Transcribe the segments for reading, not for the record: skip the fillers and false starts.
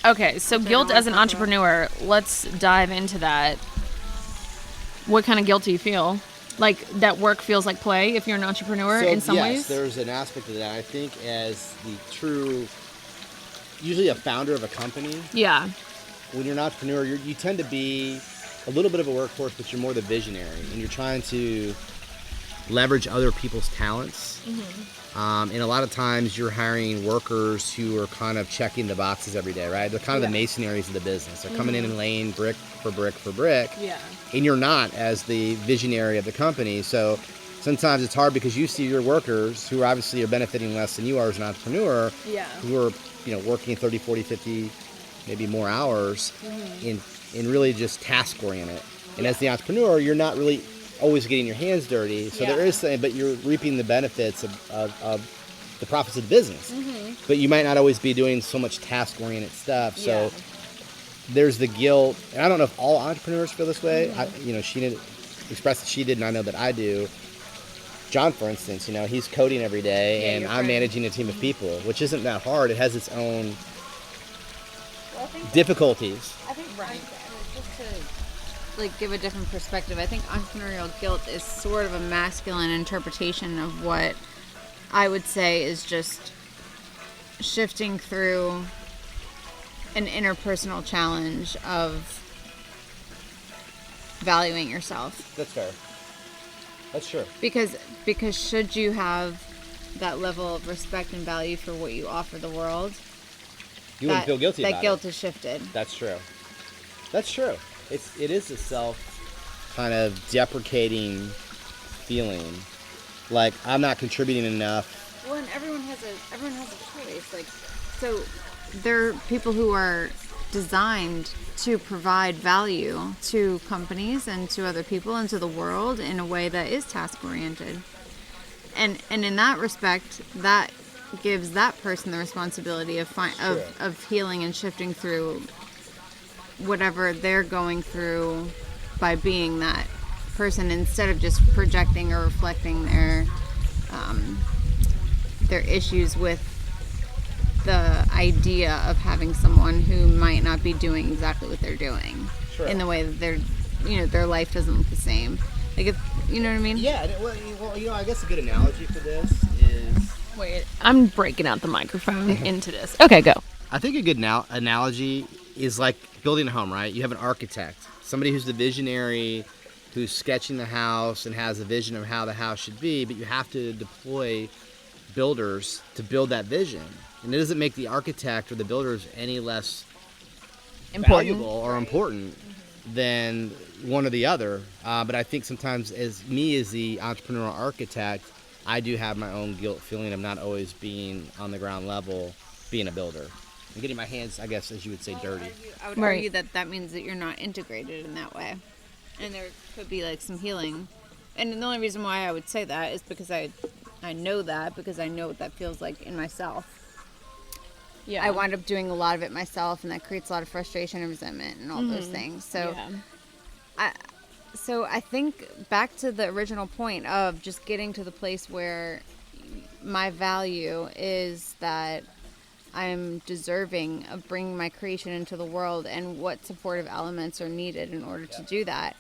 Okay, so guilt as an entrepreneur, let's dive into that. What kind of guilt do you feel? Like that work feels like play if you're an entrepreneur in some ways? Yes, there's an aspect of that. I think as the true, usually a founder of a company, Yeah. when you're an entrepreneur, you tend to be a little bit of a workhorse, but you're more the visionary, and you're trying to leverage other people's talents. And a lot of times you're hiring workers who are kind of checking the boxes every day, right? They're kind of the masonaries of the business. They're coming in and laying brick for brick for brick. Yeah. And you're not as the visionary of the company. So sometimes it's hard because you see your workers who obviously are benefiting less than you are as an entrepreneur, who are, working 30, 40, 50, maybe more hours in really just task oriented. And as the entrepreneur, you're not really always getting your hands dirty. So there is something, but you're reaping the benefits of the profits of the business. But you might not always be doing so much task oriented stuff. So there's the guilt. And I don't know if all entrepreneurs feel this way. Sheena expressed that she did, and I know that I do. John, for instance, he's coding every day, and I'm managing a team of people, which isn't that hard. It has its own difficulties. I think just to give a different perspective, I think entrepreneurial guilt is sort of a masculine interpretation of what I would say is just shifting through an interpersonal challenge of valuing yourself. That's fair. That's true. Because should you have that level of respect and value for what you offer the world, you wouldn't feel guilty about it. That guilt is shifted. That's true. That's true. It is a self kind of deprecating feeling, like I'm not contributing enough. Well, and everyone has a choice. So there are people who are designed to provide value to companies and to other people and to the world in a way that is task oriented. And in that respect, that gives that person the responsibility of healing and shifting through whatever they're going through by being that person, instead of just projecting or reflecting their issues with the idea of having someone who might not be doing exactly what they're doing in the way that their life doesn't look the same. Like, if you know what I mean? Yeah. Well, I guess a good analogy for this is. Wait, I'm breaking out the microphone into this. Okay, go. I think a good analogy is like building a home, right? You have an architect, somebody who's the visionary, who's sketching the house and has a vision of how the house should be, but you have to deploy builders to build that vision. And it doesn't make the architect or the builders any less valuable or important than one or the other. But I think sometimes as the entrepreneurial architect, I do have my own guilt feeling of not always being on the ground level, being a builder. I'm getting my hands, I guess, as you would say, dirty. I would argue that means that you're not integrated in that way. And there could be some healing. And the only reason why I would say that is because I know that, because I know what that feels like in myself. Yeah. I wind up doing a lot of it myself, and that creates a lot of frustration and resentment and all those things. So I think back to the original point of just getting to the place where my value is that I'm deserving of bringing my creation into the world, and what supportive elements are needed in order to do that.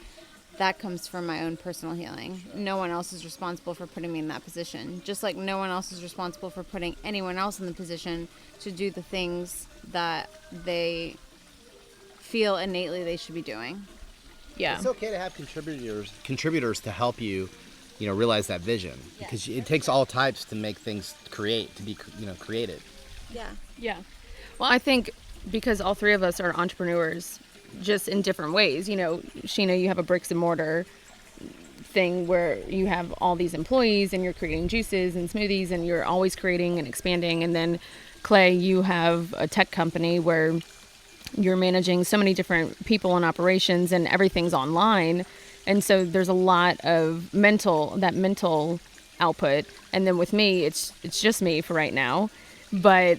That comes from my own personal healing. No one else is responsible for putting me in that position. Just like no one else is responsible for putting anyone else in the position to do the things that they feel innately they should be doing. Yeah. It's okay to have contributors to help you, realize that vision, because it takes all types to make things to be created. Yeah. Yeah. Well, I think because all three of us are entrepreneurs, just in different ways. Sheena, you have a bricks and mortar thing where you have all these employees and you're creating juices and smoothies and you're always creating and expanding. And then Clay, you have a tech company where you're managing so many different people and operations, and everything's online. And so there's a lot of mental output. And then with me, it's just me for right now. But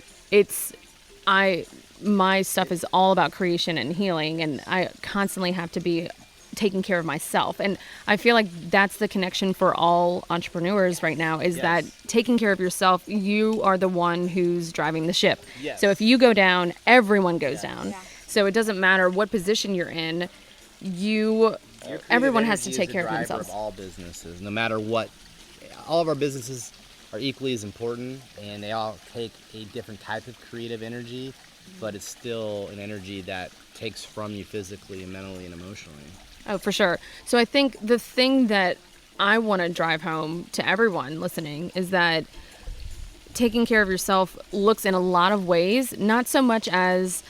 my stuff is all about creation and healing, and I constantly have to be taking care of myself. And I feel like that's the connection for all entrepreneurs right now, is that taking care of yourself, you are the one who's driving the ship. Yes. So if you go down, everyone goes down. Yeah. So it doesn't matter what position you're in, everyone has to take care of themselves. Of all businesses, no matter what. All of our businesses are equally as important, and they all take a different type of creative energy, but it's still an energy that takes from you physically and mentally and emotionally. Oh, for sure. So I think the thing that I want to drive home to everyone listening is that taking care of yourself looks in a lot of ways, not so much as,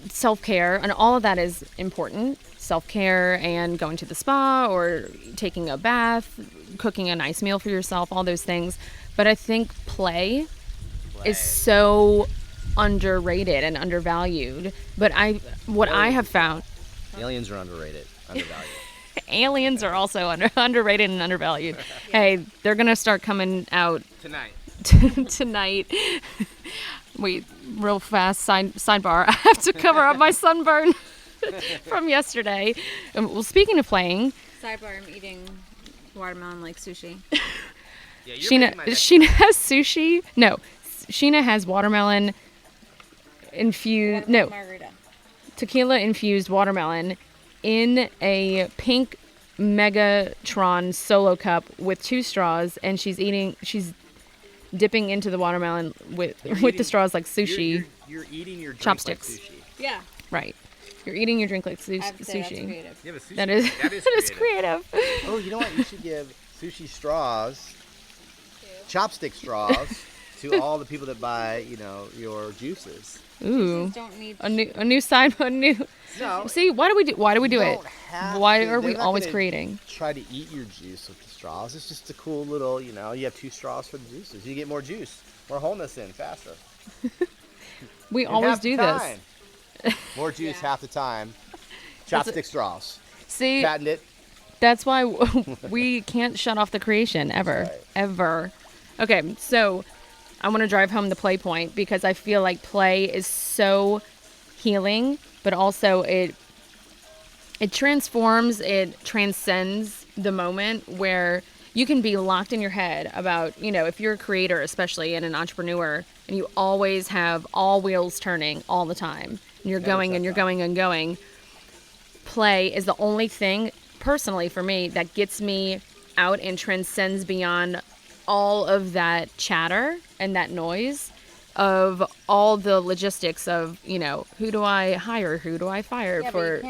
self-care, and all of that is important. Self-care and going to the spa or taking a bath, cooking a nice meal for yourself, all those things. But I think play is so underrated and undervalued. But I have found, aliens are underrated, undervalued. Aliens are also underrated and undervalued. Hey, they're gonna start coming out tonight. Wait, real fast sidebar. I have to cover up my sunburn from yesterday. Well, speaking of playing, sidebar, I'm eating watermelon like sushi. Yeah, Sheena has sushi. No, Sheena has watermelon infused. No, margarita. Tequila infused watermelon in a pink Megatron solo cup with 2 straws, and she's dipping into the watermelon with the straws like sushi. You're eating your drink chopsticks. like sushi. Yeah. Right. You're eating your drink like sushi. That's creative. Yeah, but sushi, That is creative. Oh, you know what? You should give sushi straws, chopstick straws, to all the people that buy, your juices. Ooh. Don't need a new side. No. See, why do we do it? Why are we They're not always gonna creating? Try to eat your juice with the straws. It's just a cool little, you have 2 straws for the juices. You get more juice, more wholeness in faster. We And always half do the this. time. More juice half the time. Chopstick straws. See, Patent it. that's why we can't shut off the creation ever. Right. Ever. Okay, so I want to drive home the play point, because I feel like play is so healing, but also it transforms, it transcends the moment where you can be locked in your head about, if you're a creator, especially, and an entrepreneur, and you always have all wheels turning all the time, and you're going and you're going and going. Play is the only thing, personally for me, that gets me out and transcends beyond all of that chatter and that noise of all the logistics of, who do I hire, who do I fire for.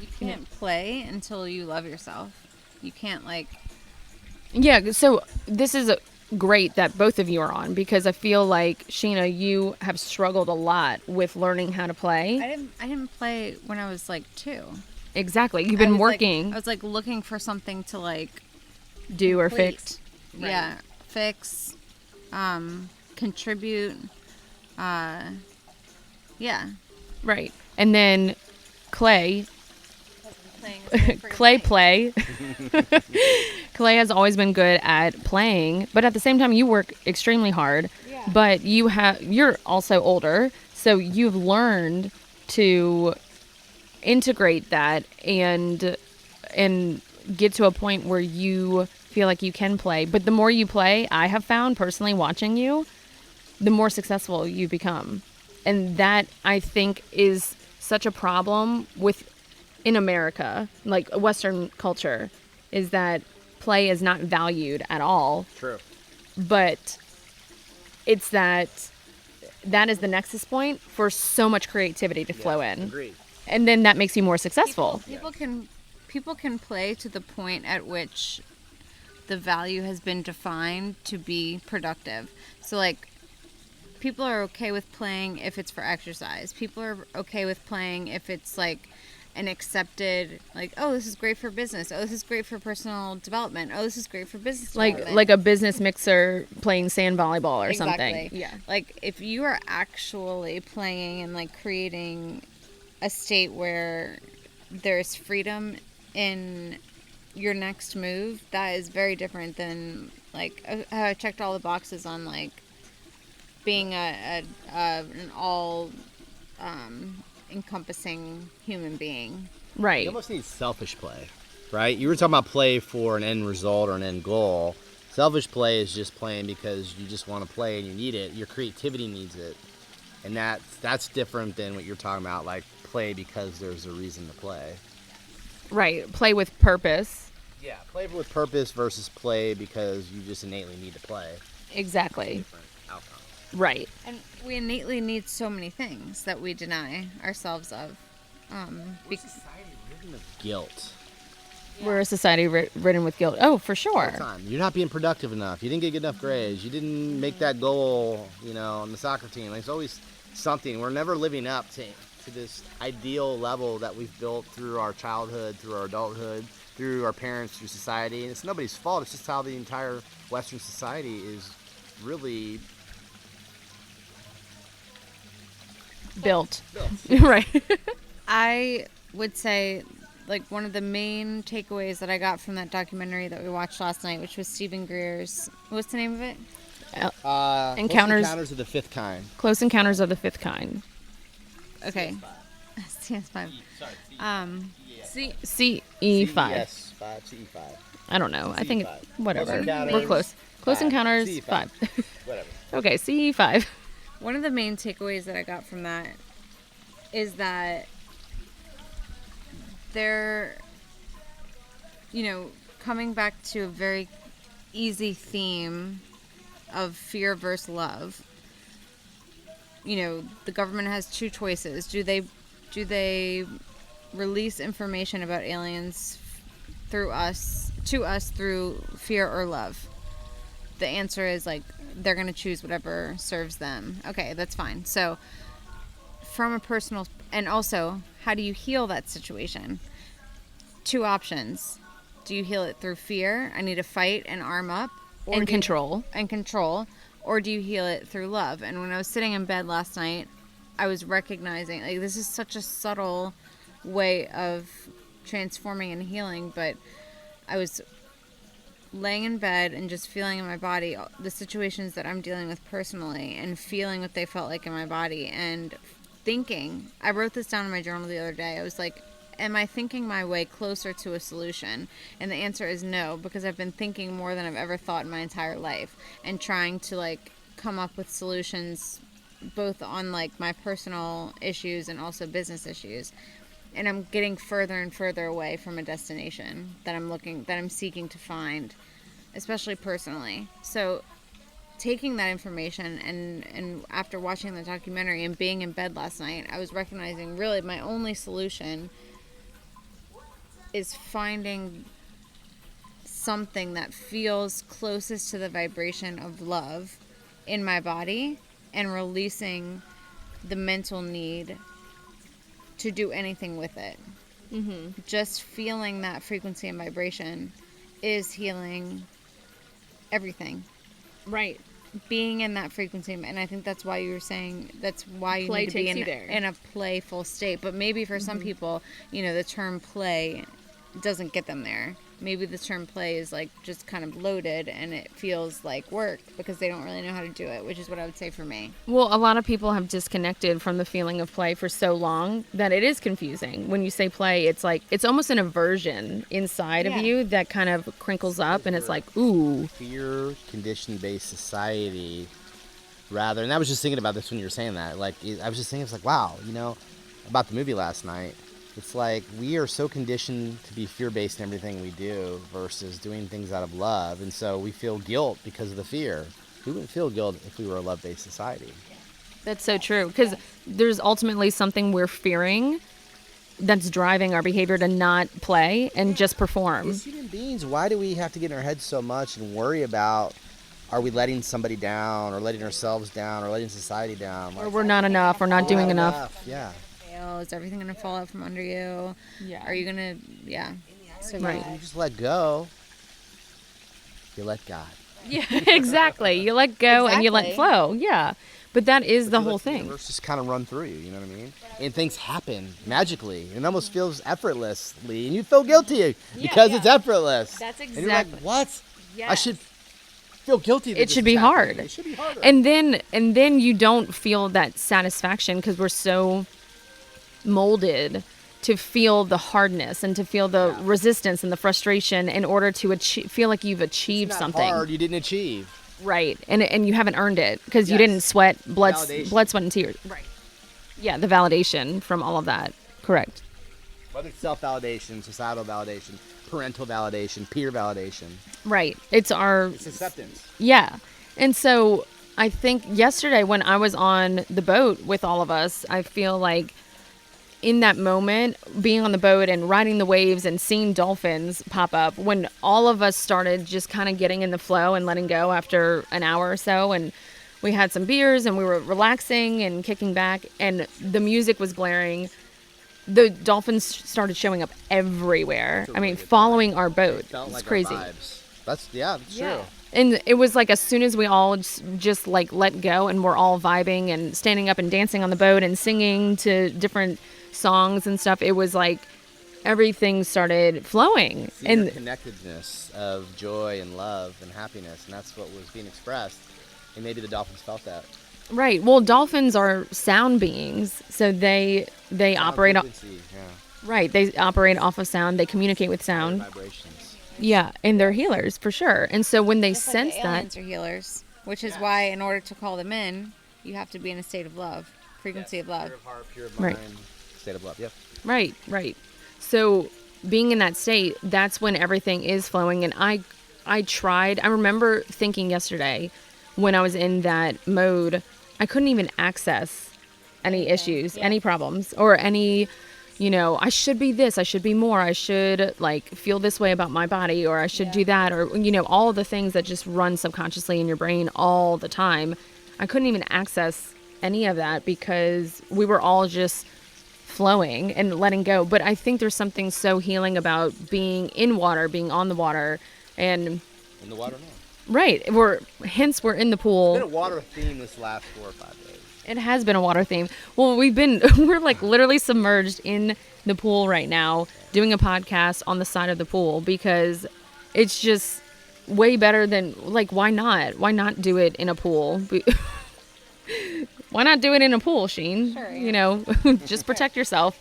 You can't play until you love yourself. You can't Yeah, so this is great that both of you are on, because I feel like, Sheena, you have struggled a lot with learning how to play. I didn't play when I was 2. Exactly. You've been working. I was looking for something to do or complete. fix. Right. Yeah, fix, contribute. Yeah. Right. And then Clay play. Clay has always been good at playing, but at the same time you work extremely hard. Yeah. But you're also older, so you've learned to integrate that and get to a point where you feel like you can play. But the more you play, I have found personally watching you, the more successful you become. And that, I think, is such a problem in America, like Western culture, is that play is not valued at all. True. But it's that is the nexus point for so much creativity to flow in. Agreed. And then that makes you more successful. People can play to the point at which the value has been defined to be productive. So people are okay with playing if it's for exercise. People are okay with playing if it's an accepted, oh, this is great for business. Oh, this is great for personal development. Oh, this is great for business development. Like a business mixer playing sand volleyball or Exactly. something. Yeah. If you are actually playing and creating a state where there's freedom in your next move, that is very different than I checked all the boxes on being an all encompassing human being. Right. You almost need selfish play, right? You were talking about play for an end result or an end goal. Selfish play is just playing because you just want to play and you need it. Your creativity needs it. And that's different than what you're talking about, like play because there's a reason to play. Right. Play with purpose. Yeah, play with purpose versus play because you just innately need to play. Exactly. Different outcomes. Right. And we innately need so many things that we deny ourselves of. We're a society ridden of guilt. We're a society ridden with guilt. Oh, for sure. All the time. You're not being productive enough. You didn't get good enough grades. You didn't make that goal, on the soccer team. Like, it's always something. We're never living up to this ideal level that we've built through our childhood, through our adulthood, through our parents, through society. And it's nobody's fault. It's just how the entire Western society is really built. Right. I would say, like, one of the main takeaways that I got from that documentary that we watched last night, which was Stephen Greer's, what's the name of it? Encounters of the Fifth Kind. Close Encounters of the Fifth Kind. Okay. CS5. CE5. Yes, 5, CE5. I don't know. I think CE5. whatever. Close Encounters, We're close. Close 5. Encounters CE5. 5. Whatever. Okay, CE5. One of the main takeaways that I got from that is that they're, coming back to a very easy theme of fear versus love. The government has two choices. Do they release information about aliens to us through fear or love? The answer is, like, they're going to choose whatever serves them. Okay, that's fine. So from a personal, and also, how do you heal that situation? Two options. Do you heal it through fear? I need to fight and arm up. And control. Or do you heal it through love? And when I was sitting in bed last night, I was recognizing, like, this is such a subtle way of transforming and healing, but I was laying in bed and just feeling in my body the situations that I'm dealing with personally and feeling what they felt like in my body and thinking. I wrote this down in my journal the other day. I was like, am I thinking my way closer to a solution? And the answer is no, because I've been thinking more than I've ever thought in my entire life and trying to, like, come up with solutions both on, like, my personal issues and also business issues. And I'm getting further and further away from a destination that I'm seeking to find, especially personally. So taking that information and after watching the documentary and being in bed last night, I was recognizing really my only solution is finding something that feels closest to the vibration of love in my body and releasing the mental need to do anything with it. Mm-hmm. Just feeling that frequency and vibration is healing everything. Right. Being in that frequency, and I think that's why you were saying that's why you need to be in a playful state. But maybe for some people, the term play doesn't get them there. Maybe the term play is, like, just kind of loaded and it feels like work because they don't really know how to do it, which is what I would say for me. Well, a lot of people have disconnected from the feeling of play for so long that it is confusing. When you say play, it's like, it's almost an aversion inside of you that kind of crinkles up and it's like, ooh. Fear condition-based society rather, and I was just thinking about this when you were saying that. Like, I was just thinking, it's like, wow, about the movie last night. It's like we are so conditioned to be fear-based in everything we do versus doing things out of love. And so we feel guilt because of the fear. We wouldn't feel guilt if we were a love-based society. That's so true. Because there's ultimately something we're fearing that's driving our behavior to not play and just perform. As human beings, why do we have to get in our heads so much and worry about, are we letting somebody down or letting ourselves down or letting society down? Or we're not enough. We're not doing enough. Yeah. Is everything going to fall out from under you? Yeah. Are you going to, So right. You just let go. You let God. Yeah, exactly. You let go and you let flow. Yeah. But that is the whole thing. The universe just kind of run through you, you know what I mean? And things happen magically. It almost feels effortlessly. And you feel guilty because it's effortless. That's exactly. And you're like, what? Yes. I should feel guilty that it should be hard. It should be harder. And then you don't feel that satisfaction because we're so molded to feel the hardness and to feel the resistance and the frustration in order to feel like you've achieved It's not something. hard. You didn't achieve. Right. And you haven't earned it because you Yes. didn't sweat blood, Validation. sweat, and tears. Right. Yeah, the validation from all of that. Correct. Whether it's self-validation, societal validation, parental validation, peer validation. Right. It's acceptance. Yeah. And so I think yesterday when I was on the boat with all of us, I feel like in that moment, being on the boat and riding the waves and seeing dolphins pop up, when all of us started just kind of getting in the flow and letting go after an hour or so, and we had some beers and we were relaxing and kicking back, and the music was blaring, the dolphins started showing up everywhere. That's a I mean, really good following our boat. It felt It's like crazy. Our vibes. That's true. And it was like as soon as we all just like let go and we're all vibing and standing up and dancing on the boat and singing to different songs and stuff, it was like everything started flowing. It's the And interconnectedness of joy and love and happiness, and that's what was being expressed. And maybe the dolphins felt that. right, well, dolphins are sound beings, so they operate on, Frequency, right, they operate off of sound, they communicate with sound. vibrations. Yeah, and they're healers for sure. And so when they Just like sense the that, aliens are healers, which is why in order to call them in, you have to be in a state of love, frequency of love. Pure of heart, pure of Right. mind, state of love. Yep. right. So being in that state, that's when everything is flowing. And I remember thinking yesterday when I was in that mode, I couldn't even access any issues, any problems, or any, I should be this, I should be more, I should like feel this way about my body, or I should do that, or, all the things that just run subconsciously in your brain all the time. I couldn't even access any of that because we were all just flowing and letting go. But I think there's something so healing about being in water, being on the water, and In the water now. right, we're in the pool. It's been a water theme this last 4 or 5 days. It has been a water theme. Well, we're like literally submerged in the pool right now, doing a podcast on the side of the pool because it's just way better than, like, why not? Why not do it in a pool? Why not do it in a pool, Sheen? Sure, yeah. Just protect yourself.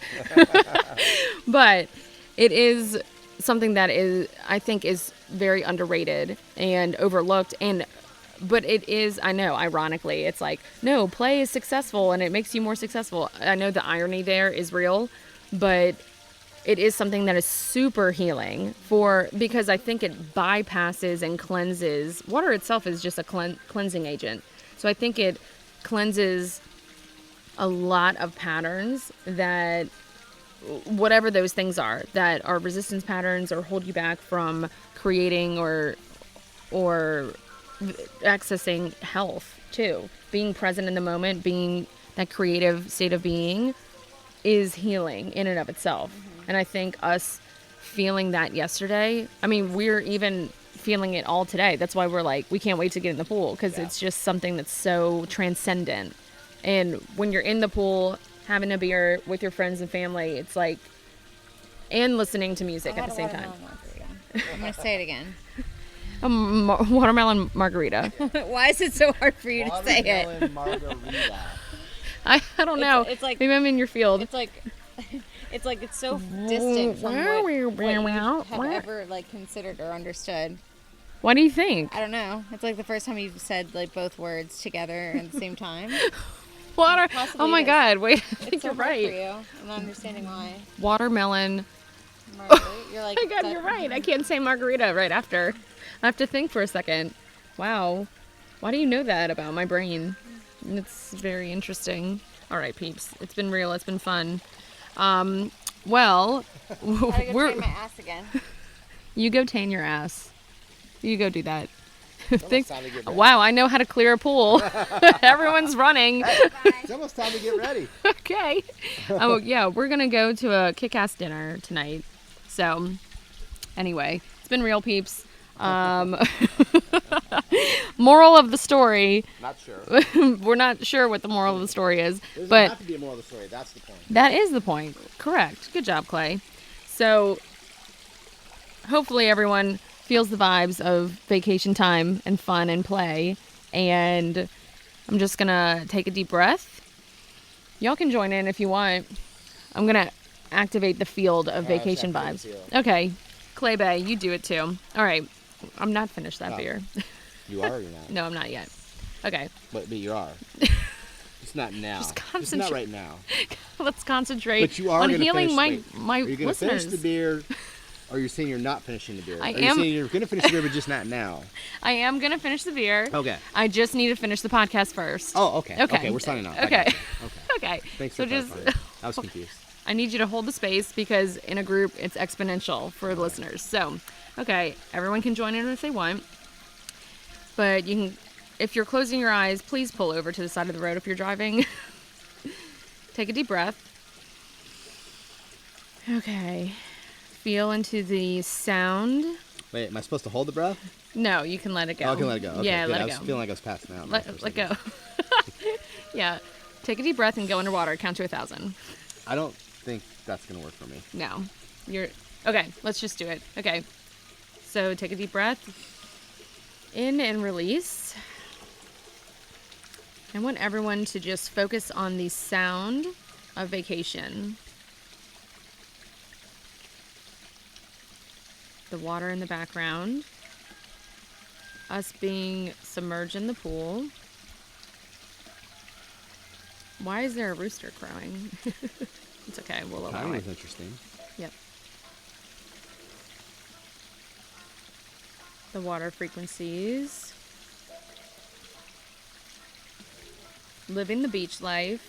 But it is something that I think is very underrated and overlooked. But it is, I know, ironically, it's like, no, play is successful and it makes you more successful. I know the irony there is real, but it is something that is super healing because I think it bypasses and cleanses. Water itself is just a cleansing agent. So I think it cleanses a lot of patterns that, whatever those things are, that are resistance patterns or hold you back from creating or accessing health too. Being present in the moment, being that creative state of being is healing in and of itself. And I think us feeling that yesterday, I mean, we're even feeling it all today. That's why we're like, we can't wait to get in the pool because it's just something that's so transcendent. And when you're in the pool, having a beer with your friends and family, it's like, and listening to music at the same time. I'm going to say it again. A watermelon margarita. Why is it so hard for you to say it? Watermelon margarita. I don't know. It's like, maybe I'm in your field. it's like it's so distant from what you have ever like considered or understood. What do you think? I don't know. It's like the first time you've said like both words together at the same time. Water. Possibly Oh my it is. God! Wait, I think It's so you're hard right. for you. I'm not understanding why. Watermelon. Marguerite, you're like, Oh my God, you're right. I can't say margarita right after. I have to think for a second. Wow. Why do you know that about my brain? It's very interesting. All right, peeps. It's been real. It's been fun. Well, Gotta go we're. train my ass again. You go tan your ass. You go do that. It's time to get ready. Wow, I know how to clear a pool. Everyone's running. It's almost time to get ready. Okay. Oh, yeah, we're going to go to a kick-ass dinner tonight. So, anyway, it's been real, peeps. Moral of the story. Not sure. We're not sure what the moral of the story is, There doesn't but have to be a moral of the story. That's the point. that is the point. Correct. Good job, Clay. So, hopefully everyone feels the vibes of vacation time and fun and play. And I'm just going to take a deep breath. Y'all can join in if you want. I'm going to activate the field of vacation activate the vibes. field. Okay. Clay Bay, you do it too. All right. I'm not finished that beer. You are or you're not? No, I'm not yet. Okay. But you are. It's not now. Just It's not right now. Let's concentrate But you are on gonna healing finish, my Are you going to listeners. finish the beer, or you're saying you're not finishing the beer? I Are am. you saying you're going to finish the beer, but just not now? I am going to finish the beer. Okay. I just need to finish the podcast first. Oh, okay. Okay. Okay, we're signing off. Okay. Okay. Okay. Thanks So for just clarifying. I was confused. I need you to hold the space because in a group it's exponential for listeners. So, okay, everyone can join in if they want. But you can, if you're closing your eyes, please pull over to the side of the road if you're driving. Take a deep breath. Okay. Feel into the sound. Wait, am I supposed to hold the breath? No, you can let it go. Oh, I can let it go. Okay, yeah, good. let I it was go. feeling like I was passing out. Let go. Yeah. Take a deep breath and go underwater. Count to 1,000. I don't think that's going to work for me. No. You're okay, let's just do it. Okay. So take a deep breath. In and release. I want everyone to just focus on the sound of vacation. The water in the background. Us being submerged in the pool. Why is there a rooster crowing? It's okay, we'll allow Timing it. was interesting. Yep. The water frequencies. Living the beach life.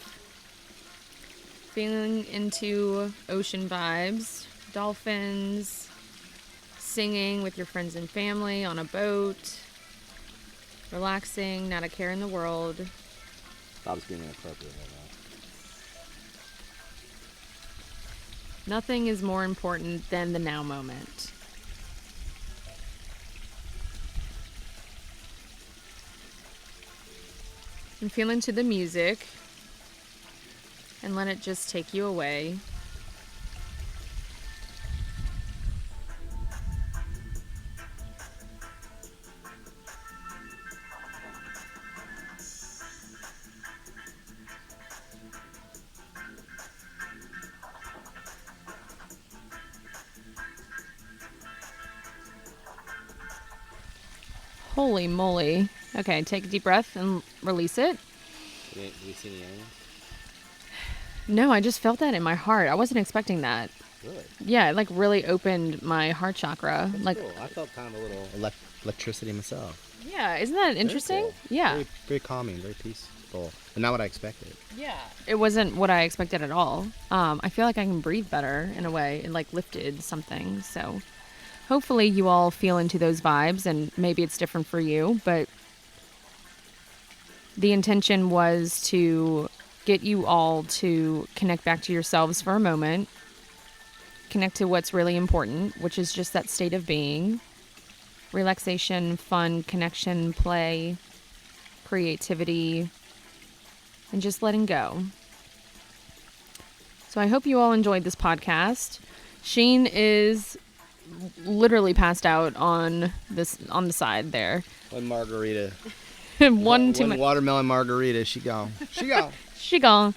Feeling into ocean vibes. Dolphins. Singing with your friends and family on a boat. Relaxing, not a care in the world. I was being inappropriate right now. Nothing is more important than the now moment. And feel into the music and let it just take you away. Holy moly. Okay, take a deep breath and release it. Did you see any aliens? No, I just felt that in my heart. I wasn't expecting that. Really? Yeah, it like really opened my heart chakra. That's like cool. I felt kind of a little electricity myself. Yeah, isn't that interesting? Very cool. Yeah. Very, very calming, very peaceful. And not what I expected. Yeah. It wasn't what I expected at all. I feel like I can breathe better in a way. It like lifted something. So hopefully you all feel into those vibes, and maybe it's different for you, but the intention was to get you all to connect back to yourselves for a moment, connect to what's really important, which is just that state of being, relaxation, fun, connection, play, creativity, and just letting go. So I hope you all enjoyed this podcast. Sheen is literally passed out on the side there. One margarita. One too much. Watermelon margarita. She gone. She gone. She gone.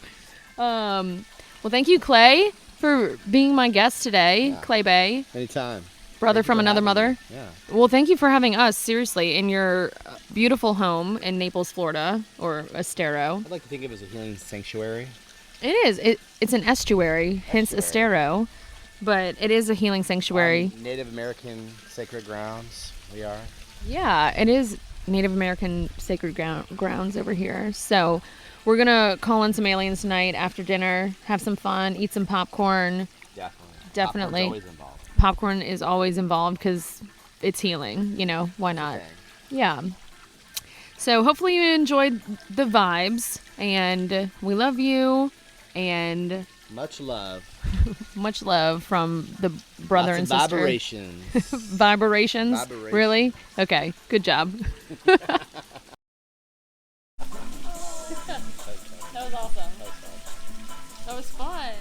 Well, thank you, Clay, for being my guest today. Yeah. Clay Bay, Anytime. brother Thank you from for another having mother. me. Yeah. Well, thank you for having us, seriously, in your beautiful home in Naples, Florida, or Estero. I'd like to think of it as a healing sanctuary. It is. It's an estuary, hence Estero, but it is a healing sanctuary. Native American sacred grounds. We are. Yeah, it is Native American sacred grounds over here. So we're going to call in some aliens tonight after dinner, have some fun, eat some popcorn. Definitely. Popcorn's always involved. Popcorn is always involved because it's healing, why not? Okay. Yeah. So hopefully you enjoyed the vibes, and we love you, and Much love. much love from the brother Lots and of sister. vibrations. Vibrations? Vibrations. Really? Okay, good job. That was awesome. That was fun.